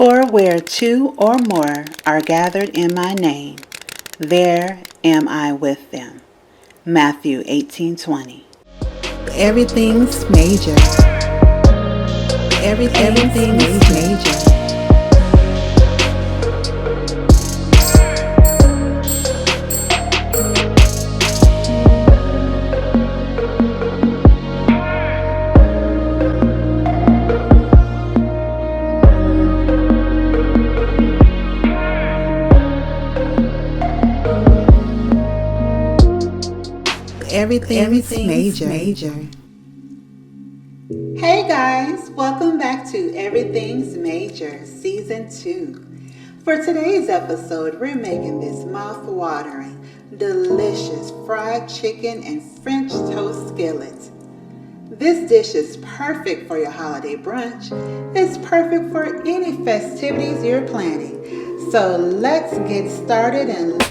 For where two or more are gathered in my name, there am I with them. Matthew 18:20. Everything's major. Everything's major. Everything's major. Hey guys, welcome back to Everything's Major Season 2. For today's episode, we're making this mouth-watering, delicious fried chicken and French toast skillet. This dish is perfect for your holiday brunch. It's perfect for any festivities you're planning. So let's get started and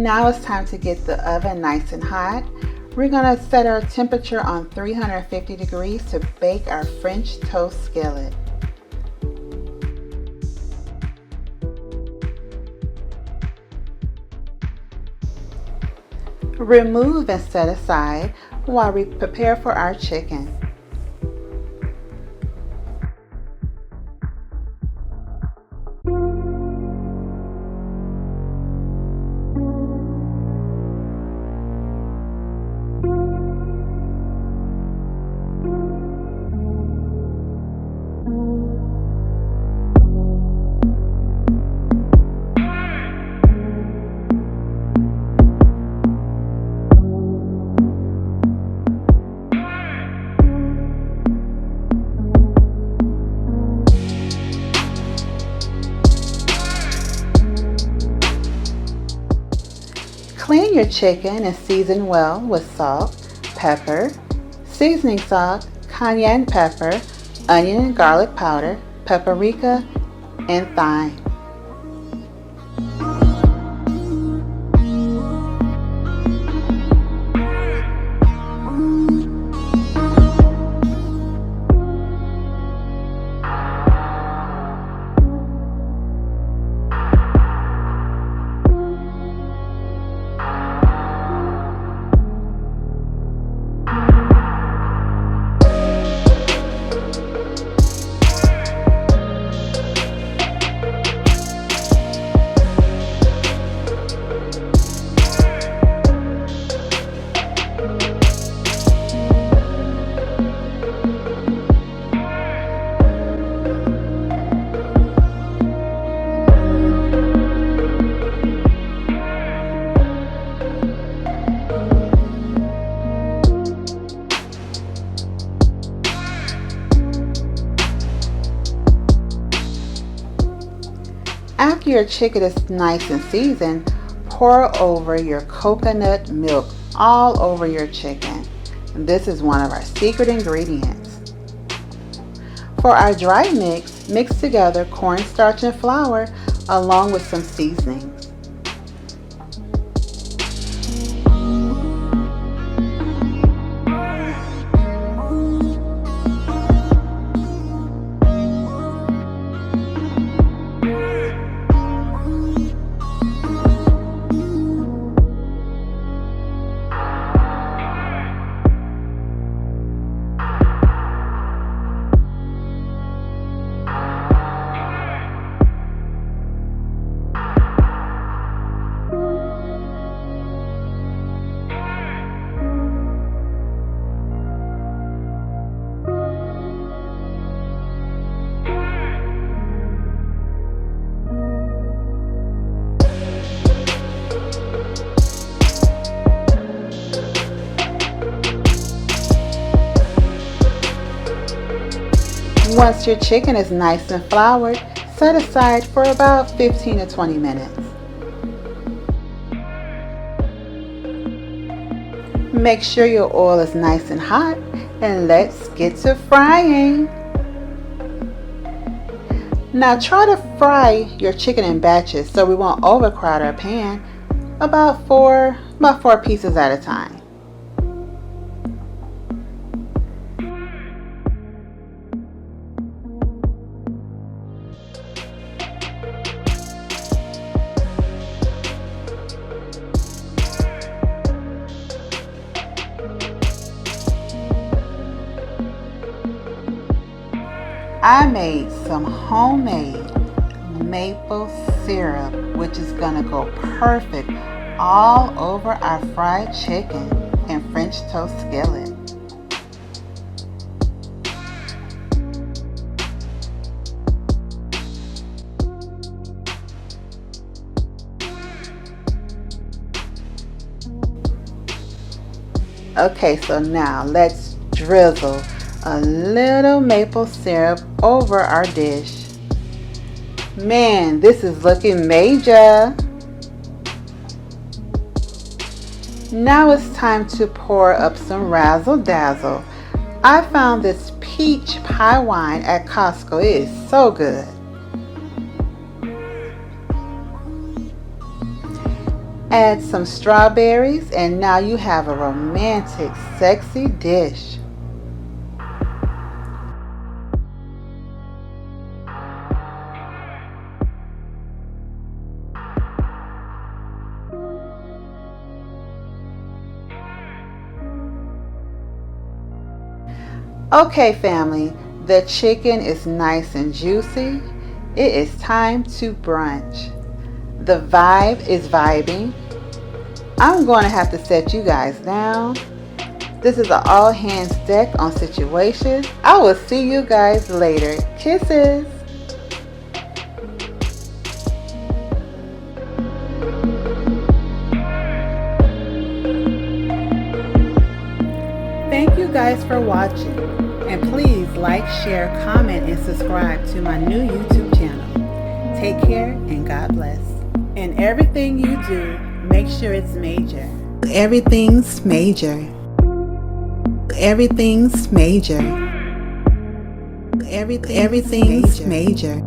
now it's time to get the oven nice and hot. We're going to set our temperature on 350 degrees to bake our French toast skillet. Remove and set aside while we prepare for our chicken. Clean your chicken and season well with salt, pepper, seasoning salt, cayenne pepper, onion and garlic powder, paprika, and thyme. After your chicken is nice and seasoned, pour over your coconut milk all over your chicken. This is one of our secret ingredients. For our dry mix together cornstarch and flour along with some seasonings. Once your chicken is nice and floured, set aside for about 15 to 20 minutes. Make sure your oil is nice and hot and let's get to frying. Now try to fry your chicken in batches so we won't overcrowd our pan, about four pieces at a time. I made some homemade maple syrup, which is gonna go perfect all over our fried chicken and French toast skillet. Okay, so now let's drizzle a little maple syrup over our dish. Man, this is looking major. Now it's time to pour up some razzle dazzle. I found this peach pie wine at Costco. It is so good. Add some strawberries and now you have a romantic, sexy dish. Okay, family, the chicken is nice and juicy. It is time to brunch. The vibe is vibing. I'm going to have to set you guys down. This is an all hands deck on situation. I will see you guys later. Kisses. Thank you guys for watching, and please like, share, comment, and subscribe to my new YouTube channel. Take care and God bless. And everything you do, make sure it's major. Everything's major. Everything's major. Everything's major.